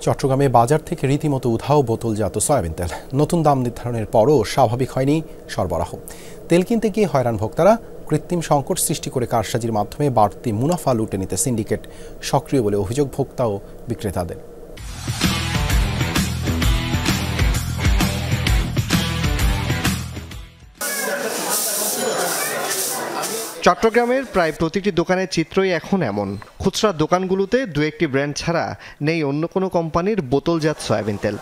চট্টগ্রামে বাজার থেকে রীতিমতো উধাও বোতলজাত সয়াবিন তেল। নতুন দাম নির্ধারণের পরও স্বাভাবিক হয়নি সরবরাহ। তেল কিনতে গিয়ে হয়রান ভোক্তারা। কৃত্রিম সংকট সৃষ্টি করে কারসাজির মাধ্যমে বাড়তি মুনাফা লুটে নিতে সিন্ডিকেট সক্রিয় বলে অভিযোগ ভোক্তা ও বিক্রেতাদের। চট্টগ্রামের প্রায় প্রতিটি দোকানের চিত্রই এখন এমন। খুচরা দোকানগুলোতে দু একটি ব্র্যান্ড ছাড়া নেই অন্য কোনো কোম্পানির বোতলজাত সয়াবিন তেল।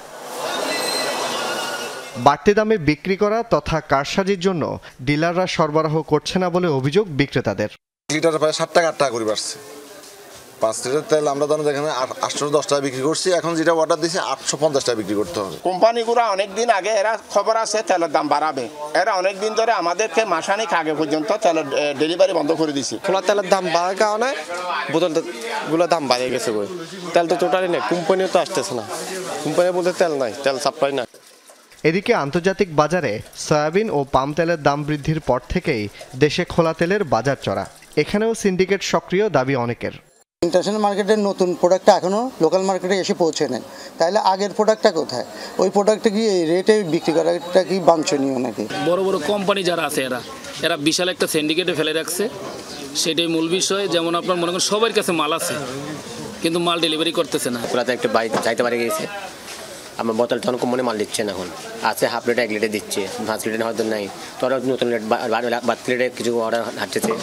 বাড়তি দামে বিক্রি করা তথা কারসাজির জন্য ডিলাররা সরবরাহ করছে না বলে অভিযোগ বিক্রেতাদের। লিটার প্রায় 7 টাকা 8 টাকা করে বাড়ছে। 5 লিটার তেল আমরা ধরেন যেখানে 810 টাকা বিক্রি করছি, এখন যেটা অর্ডার দিয়েছে 850 টাকা বিক্রি করতে হবে। কোম্পানিগুলো অনেকদিন আগে এরা খবর আছে তেলের দাম বাড়াবে, এরা অনেকদিন ধরে আমাদেরকে মাসানিক আগে পর্যন্ত তেলের ডেলিভারি বন্ধ করে দিয়েছে। খোলা তেলের দাম বাড়ার কারণে বোতলগুলোর দাম বাড়িয়ে গেছে। তেল তো টোটালি নেই, কোম্পানিও তো আসতেছে না। কোম্পানি বলতে তেল নাই, তেল সাপ্লাই না। এদিকে আন্তর্জাতিক বাজারে সয়াবিন ও পাম তেলের দাম বৃদ্ধির পর থেকেই দেশে খোলা তেলের বাজার চড়া। এখানেও সিন্ডিকেট সক্রিয় দাবি অনেকের। ইন্টারন্যাশনাল মার্কেটের নতুন প্রোডাক্টটা এখনও লোকাল মার্কেটে এসে পৌঁছে নেয়, তাহলে আগের প্রোডাক্টটা কোথায়? ওই প্রোডাক্টটা কি এই রেটে বিক্রি করাটা কি বাঞ্ছনীয় নাকি? বড় বড় কোম্পানি যারা আছে এরা বিশাল একটা সিন্ডিকেটে ফেলে রাখছে, সেটাই মূল বিষয়। যেমন আপনার মনে করেন সবার কাছে মাল আছে কিন্তু মাল ডেলিভারি করতেছে না। পুরাতে একটা বাইক যাইতে পারে গিয়েছে, আমার বোতল তখন কোম্পানি মাল দিচ্ছে না। এখন আছে হাফ লিটার 1 লিটার দিচ্ছে, 5 লিটার হয়তো নাই, তোরা নতুন লিটার কিছু অর্ডার হাঁটতেছে।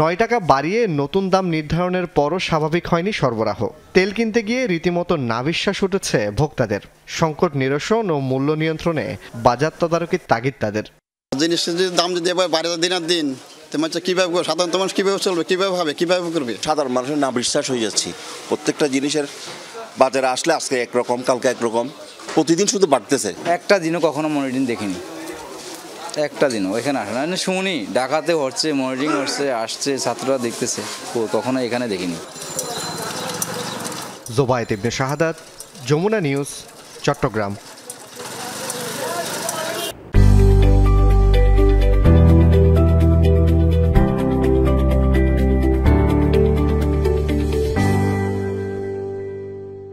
9 টাকা বাড়িয়ে নতুন দাম নির্ধারণের পরও স্বাভাবিক হয়নি সরবরাহ। তেল কিনতে গিয়ে রীতিমতো নাভিশ্বাস উঠেছে ভোক্তাদের। সংকট নিরসন ও মূল্য নিয়ন্ত্রণে বাজার তদারকির তাগিদ তাদের। জিনিসের দাম যদি এবার বাড়ে দিনের দিন, কিভাবে সাধারণ মানুষ কিভাবে চলবে, কিভাবে ভাবে, কিভাবে করবে? সাধারণ মানুষের নাভিশ্বাস হয়ে যাচ্ছে। প্রত্যেকটা জিনিসের বাজারে আসলে আজকে একরকম, কালকে একরকম, প্রতিদিন শুধু বাড়তেছে। একটা দিনও কখনো মনিটরিং দেখিনি, একটা দিনও এখানে আসে না। শুনি ঢাকাতে হচ্ছে, মনিটরিং হচ্ছে, আসছে, ছাত্ররা দেখতেছে, কখনো এখানে দেখিনি। জোবায়েত ইবনে শাহাদাত, যমুনা নিউজ, চট্টগ্রাম।